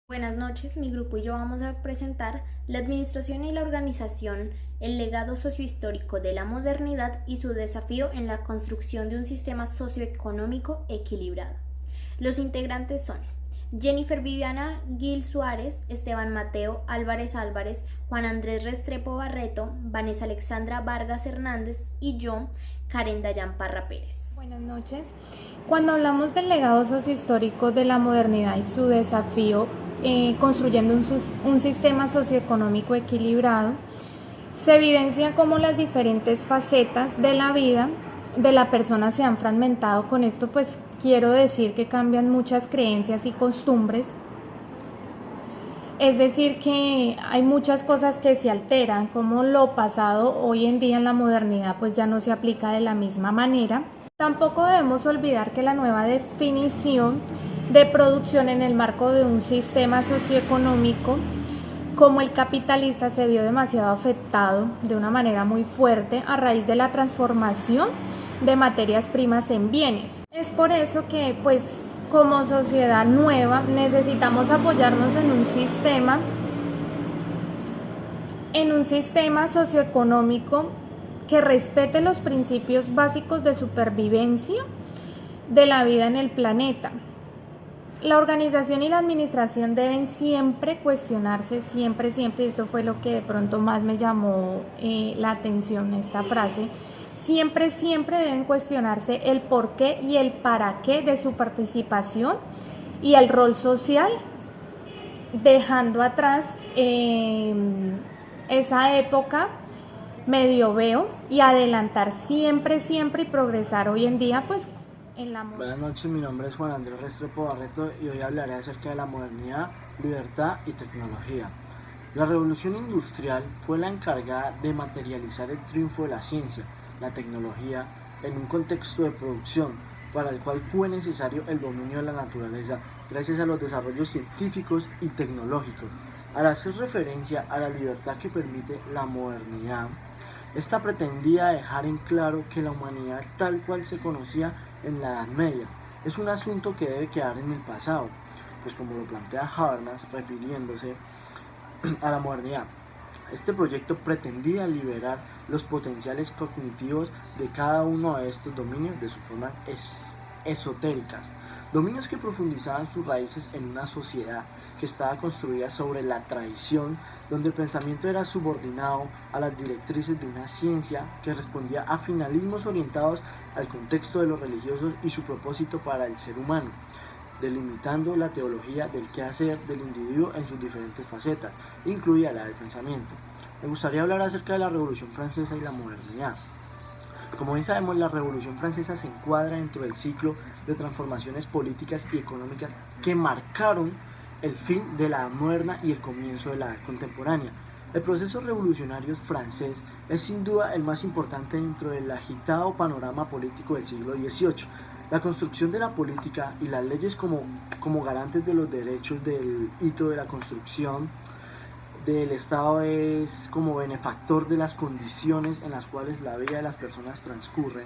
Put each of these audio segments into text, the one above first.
Buenas noches, mi grupo y yo vamos a presentar la administración y la organización, el legado sociohistórico de la modernidad y su desafío en la construcción de un sistema socioeconómico equilibrado. Los integrantes son Jennifer Viviana Gil Suárez, Esteban Mateo Álvarez Álvarez, Juan Andrés Restrepo Barreto, Vanessa Alexandra Vargas Hernández y yo, Karen Dayan Parra Pérez. Buenas noches. Cuando hablamos del legado sociohistórico de la modernidad y su desafío construyendo un sistema socioeconómico equilibrado, se evidencia cómo las diferentes facetas de la vida de la persona se han fragmentado. Con esto pues quiero decir que cambian muchas creencias y costumbres. Es decir, que hay muchas cosas que se alteran, como lo pasado hoy en día en la modernidad pues ya no se aplica de la misma manera. Tampoco debemos olvidar que la nueva definición de producción en el marco de un sistema socioeconómico como el capitalista se vio demasiado afectado de una manera muy fuerte a raíz de la transformación de materias primas en bienes. Es por eso que pues como sociedad nueva necesitamos apoyarnos en un sistema socioeconómico que respete los principios básicos de supervivencia de la vida en el planeta. La organización y la administración deben siempre cuestionarse, siempre, y esto fue lo que de pronto más me llamó la atención, esta frase, siempre deben cuestionarse el porqué y el para qué de su participación y el rol social, dejando atrás esa época medieval y adelantar siempre y progresar hoy en día pues en la Buenas noches, mi nombre es Juan Andrés Restrepo Barreto y hoy hablaré acerca de la modernidad, libertad y tecnología. La revolución industrial fue la encargada de materializar el triunfo de la ciencia, la tecnología, en un contexto de producción, para el cual fue necesario el dominio de la naturaleza gracias a los desarrollos científicos y tecnológicos. Al hacer referencia a la libertad que permite la modernidad, esta pretendía dejar en claro que la humanidad tal cual se conocía en la Edad Media es un asunto que debe quedar en el pasado, pues como lo plantea Habermas refiriéndose a la modernidad. Este proyecto pretendía liberar los potenciales cognitivos de cada uno de estos dominios de sus formas esotéricas, dominios que profundizaban sus raíces en una sociedad que estaba construida sobre la tradición, donde el pensamiento era subordinado a las directrices de una ciencia que respondía a finalismos orientados al contexto de los religiosos y su propósito para el ser humano, delimitando la teología del quehacer del individuo en sus diferentes facetas, incluida la del pensamiento. Me gustaría hablar acerca de la Revolución Francesa y la modernidad. Como bien sabemos, la Revolución Francesa se encuadra dentro del ciclo de transformaciones políticas y económicas que marcaron el fin de la edad moderna y el comienzo de la edad contemporánea. El proceso revolucionario francés es sin duda el más importante dentro del agitado panorama político del siglo XVIII. La construcción de la política y las leyes como garantes de los derechos del hito de la construcción del Estado es como benefactor de las condiciones en las cuales la vida de las personas transcurre.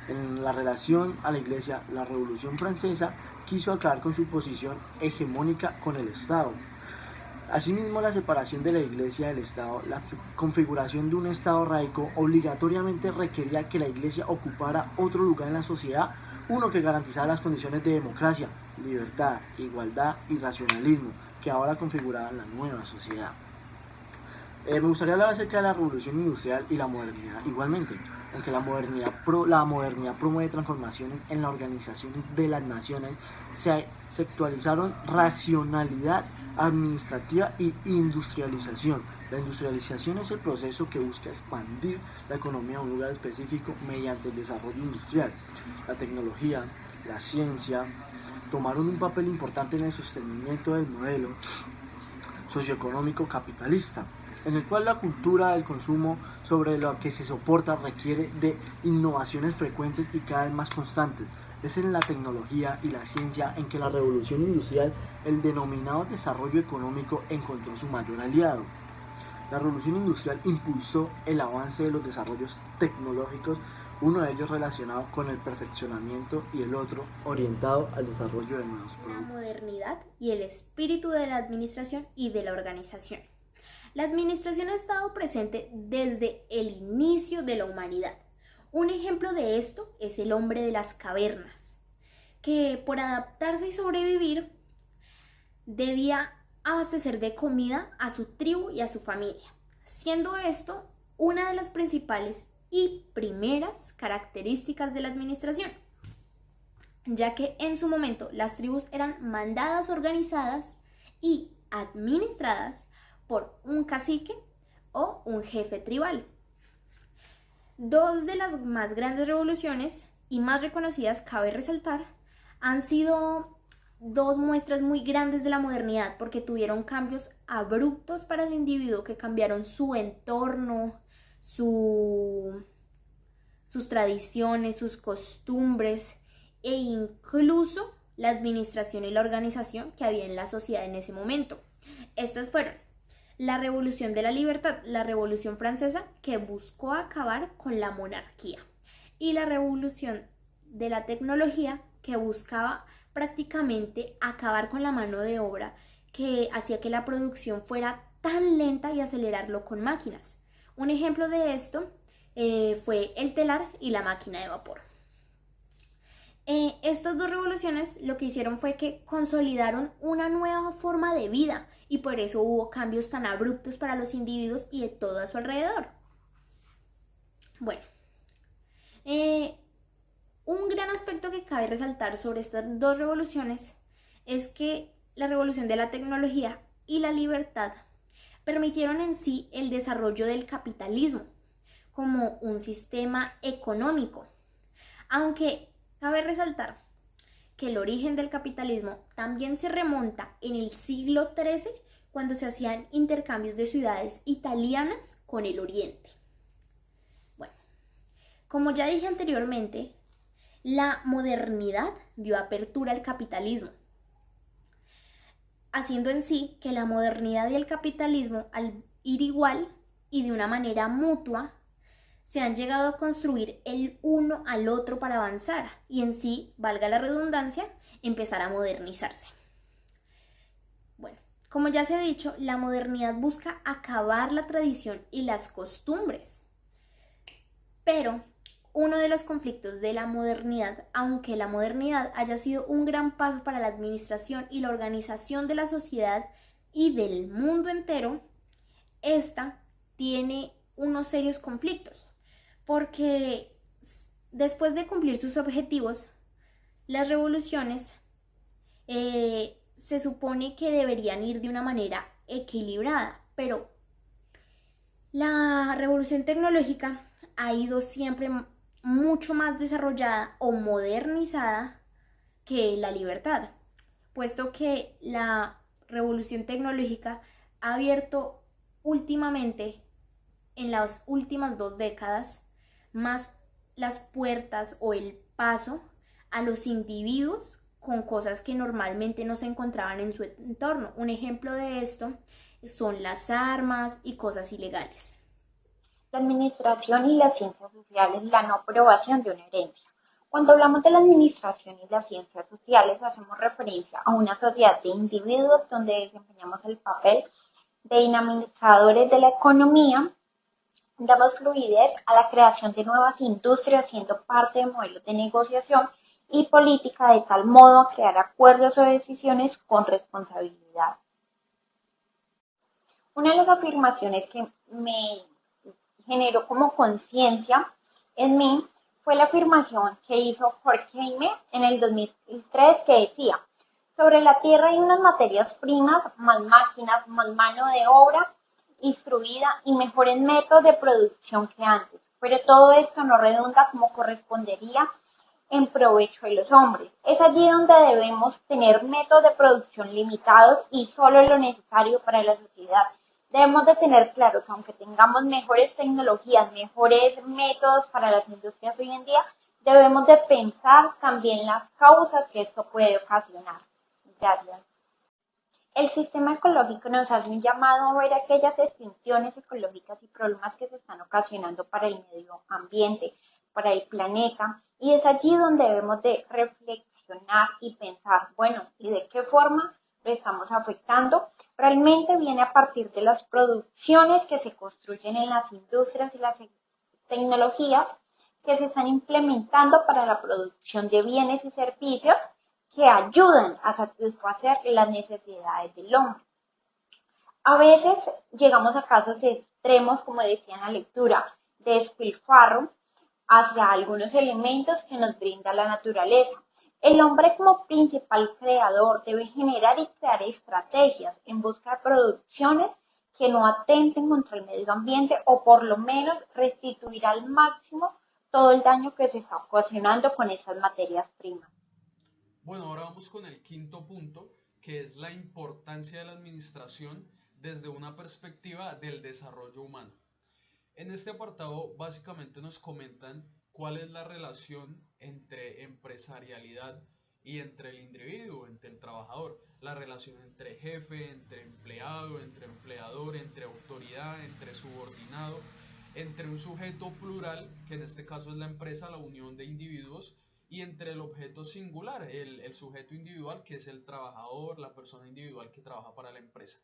En la relación a la Iglesia, la Revolución Francesa quiso acabar con su posición hegemónica con el Estado. Asimismo, la separación de la Iglesia del Estado, la configuración de un Estado laico, obligatoriamente requería que la Iglesia ocupara otro lugar en la sociedad, uno que garantizara las condiciones de democracia, libertad, igualdad y racionalismo, que ahora configuraban la nueva sociedad. Me gustaría hablar acerca de la revolución industrial y la modernidad igualmente, aunque la modernidad promueve transformaciones en las organizaciones de las naciones, se actualizaron racionalidad administrativa y industrialización. La industrialización es el proceso que busca expandir la economía a un lugar específico mediante el desarrollo industrial. La tecnología, la ciencia, tomaron un papel importante en el sostenimiento del modelo socioeconómico capitalista, en el cual la cultura del consumo sobre lo que se soporta requiere de innovaciones frecuentes y cada vez más constantes. Es en la tecnología y la ciencia en que la revolución industrial, el denominado desarrollo económico, encontró su mayor aliado. La revolución industrial impulsó el avance de los desarrollos tecnológicos uno de ellos relacionado con el perfeccionamiento y el otro orientado al desarrollo de nuevos La productos. modernidad y el espíritu de la administración y de la organización. La administración ha estado presente desde el inicio de la humanidad. Un ejemplo de esto es el hombre de las cavernas, que por adaptarse y sobrevivir debía abastecer de comida a su tribu y a su familia, siendo esto una de las principales y primeras características de la administración, ya que en su momento las tribus eran mandadas, organizadas y administradas por un cacique o un jefe tribal. Dos de las más grandes revoluciones y más reconocidas, cabe resaltar, han sido dos muestras muy grandes de la modernidad porque tuvieron cambios abruptos para el individuo que cambiaron su entorno, sus tradiciones, sus costumbres e incluso la administración y la organización que había en la sociedad en ese momento. Estas fueron la Revolución de la Libertad, la Revolución Francesa, que buscó acabar con la monarquía, y la Revolución de la Tecnología, que buscaba prácticamente acabar con la mano de obra que hacía que la producción fuera tan lenta y acelerarlo con máquinas. Un ejemplo de esto fue el telar y la máquina de vapor. Estas dos revoluciones lo que hicieron fue que consolidaron una nueva forma de vida y por eso hubo cambios tan abruptos para los individuos y de todo a su alrededor. Bueno, un gran aspecto que cabe resaltar sobre estas dos revoluciones es que la revolución de la tecnología y la libertad permitieron en sí el desarrollo del capitalismo como un sistema económico, aunque cabe resaltar que el origen del capitalismo también se remonta en el siglo XIII cuando se hacían intercambios de ciudades italianas con el Oriente. Bueno, como ya dije anteriormente, la modernidad dio apertura al capitalismo, haciendo en sí que la modernidad y el capitalismo, al ir igual y de una manera mutua, se han llegado a construir el uno al otro para avanzar y en sí, valga la redundancia, empezar a modernizarse. Bueno, como ya se ha dicho, la modernidad busca acabar la tradición y las costumbres. Pero uno de los conflictos de la modernidad, aunque la modernidad haya sido un gran paso para la administración y la organización de la sociedad y del mundo entero, esta tiene unos serios conflictos. Porque después de cumplir sus objetivos, las revoluciones se supone que deberían ir de una manera equilibrada, pero la revolución tecnológica ha ido siempre mucho más desarrollada o modernizada que la libertad, puesto que la revolución tecnológica ha abierto últimamente, en las últimas 2 décadas, más las puertas o el paso a los individuos con cosas que normalmente no se encontraban en su entorno. Un ejemplo de esto son las armas y cosas ilegales. La administración y las ciencias sociales, la no aprobación de una herencia. Cuando hablamos de la administración y las ciencias sociales, hacemos referencia a una sociedad de individuos donde desempeñamos el papel de dinamizadores de la economía. Damos fluidez a la creación de nuevas industrias, siendo parte de modelos de negociación y política de tal modo a crear acuerdos o decisiones con responsabilidad. Una de las afirmaciones que me generó como conciencia en mí fue la afirmación que hizo Horkheimer en el 2003 que decía: sobre la tierra hay unas materias primas, más máquinas, más mano de obra instruida y mejores métodos de producción que antes, pero todo esto no redunda como correspondería en provecho de los hombres. Es allí donde debemos tener métodos de producción limitados y solo lo necesario para la sociedad. Debemos de tener claro que aunque tengamos mejores tecnologías, mejores métodos para las industrias hoy en día, debemos de pensar también las causas que esto puede ocasionar. Gracias. El sistema ecológico nos hace un llamado a ver aquellas extinciones ecológicas y problemas que se están ocasionando para el medio ambiente, para el planeta, y es allí donde debemos de reflexionar y pensar, bueno, ¿y de qué forma le estamos afectando? Realmente viene a partir de las producciones que se construyen en las industrias y las tecnologías que se están implementando para la producción de bienes y servicios que ayudan a satisfacer las necesidades del hombre. A veces llegamos a casos extremos, como decía en la lectura, de despilfarro hacia algunos elementos que nos brinda la naturaleza. El hombre como principal creador debe generar y crear estrategias en busca de producciones que no atenten contra el medio ambiente o por lo menos restituir al máximo todo el daño que se está ocasionando con esas materias primas. Bueno, ahora vamos con el quinto punto, que es la importancia de la administración desde una perspectiva del desarrollo humano. En este apartado básicamente nos comentan cuál es la relación entre empresarialidad y entre el individuo, entre el trabajador, la relación entre jefe, entre empleado, entre empleador, entre autoridad, entre subordinado, entre un sujeto plural, que en este caso es la empresa, la unión de individuos, y entre el objeto singular, el sujeto individual, que es el trabajador, la persona individual que trabaja para la empresa.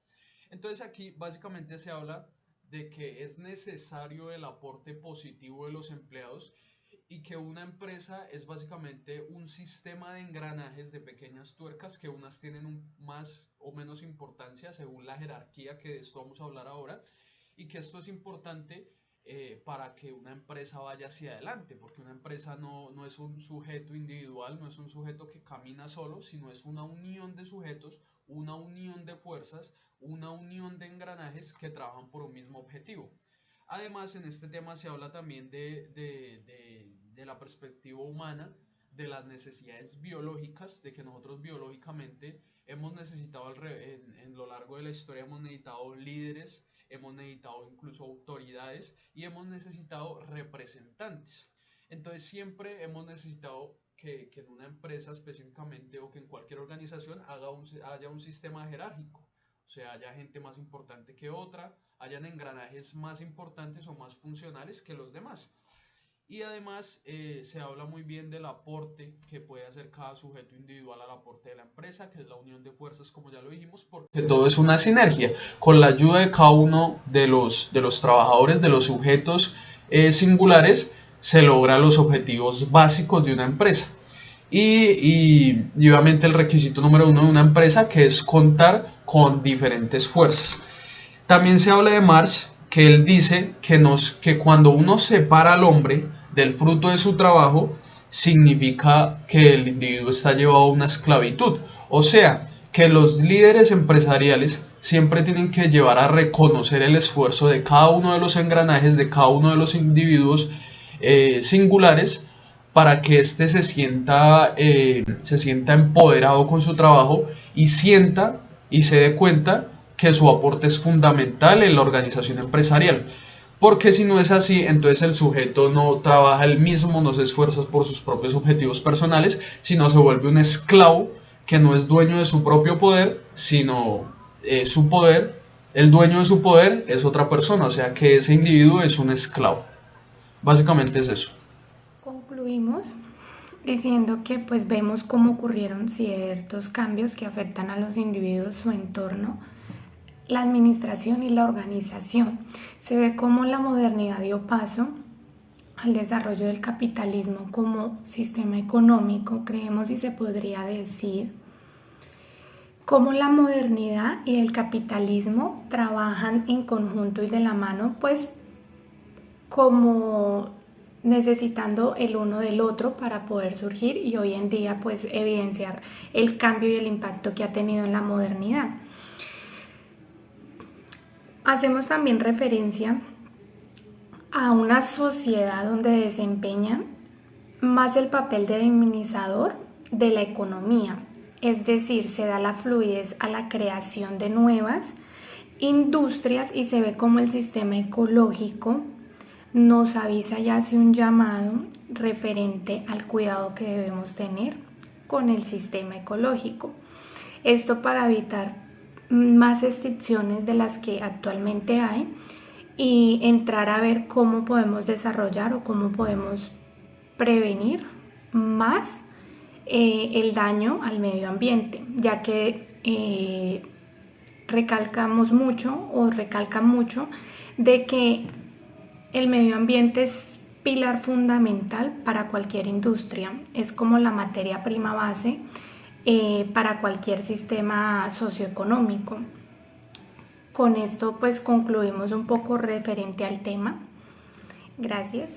Entonces aquí básicamente se habla de que es necesario el aporte positivo de los empleados y que una empresa es básicamente un sistema de engranajes de pequeñas tuercas que unas tienen más o menos importancia según la jerarquía, que de esto vamos a hablar ahora, y que esto es importante para que una empresa vaya hacia adelante, porque una empresa no es un sujeto individual, no es un sujeto que camina solo, sino es una unión de sujetos, una unión de fuerzas, una unión de engranajes que trabajan por un mismo objetivo. Además, en este tema se habla también de la perspectiva humana, de las necesidades biológicas, de que nosotros biológicamente hemos necesitado, en lo largo de la historia hemos necesitado líderes, hemos necesitado incluso autoridades y hemos necesitado representantes. Entonces siempre hemos necesitado que en una empresa específicamente o que en cualquier organización haya un sistema jerárquico, o sea, haya gente más importante que otra, hayan engranajes más importantes o más funcionales que los demás. Y además se habla muy bien del aporte que puede hacer cada sujeto individual al aporte de la empresa, que es la unión de fuerzas, como ya lo dijimos, porque todo es una sinergia. Con la ayuda de cada uno de los trabajadores, de los sujetos singulares, se logran los objetivos básicos de una empresa. Y obviamente el requisito número uno de una empresa, que es contar con diferentes fuerzas. También se habla de Marx, que él dice que cuando uno separa al hombre del fruto de su trabajo, significa que el individuo está llevado a una esclavitud. O sea, que los líderes empresariales siempre tienen que llevar a reconocer el esfuerzo de cada uno de los engranajes, de cada uno de los individuos singulares, para que éste se sienta empoderado con su trabajo y sienta y se dé cuenta que su aporte es fundamental en la organización empresarial. Porque si no es así, entonces el sujeto no trabaja él mismo, no se esfuerza por sus propios objetivos personales, sino se vuelve un esclavo que no es dueño de su propio poder, sino su poder, el dueño de su poder es otra persona, o sea que ese individuo es un esclavo. Básicamente es eso. Concluimos diciendo que pues vemos cómo ocurrieron ciertos cambios que afectan a los individuos, su entorno, la administración y la organización. Se ve cómo la modernidad dio paso al desarrollo del capitalismo como sistema económico, creemos, y se podría decir cómo la modernidad y el capitalismo trabajan en conjunto y de la mano, pues como necesitando el uno del otro para poder surgir y hoy en día pues evidenciar el cambio y el impacto que ha tenido en la modernidad. Hacemos también referencia a una sociedad donde desempeña más el papel de dinamizador de la economía, es decir, se da la fluidez a la creación de nuevas industrias y se ve como el sistema ecológico nos avisa y hace un llamado referente al cuidado que debemos tener con el sistema ecológico. Esto para evitar más extinciones de las que actualmente hay y entrar a ver cómo podemos desarrollar o cómo podemos prevenir más el daño al medio ambiente, ya que recalcan mucho de que el medio ambiente es pilar fundamental para cualquier industria, es como la materia prima base para cualquier sistema socioeconómico. Con esto pues concluimos un poco referente al tema. Gracias.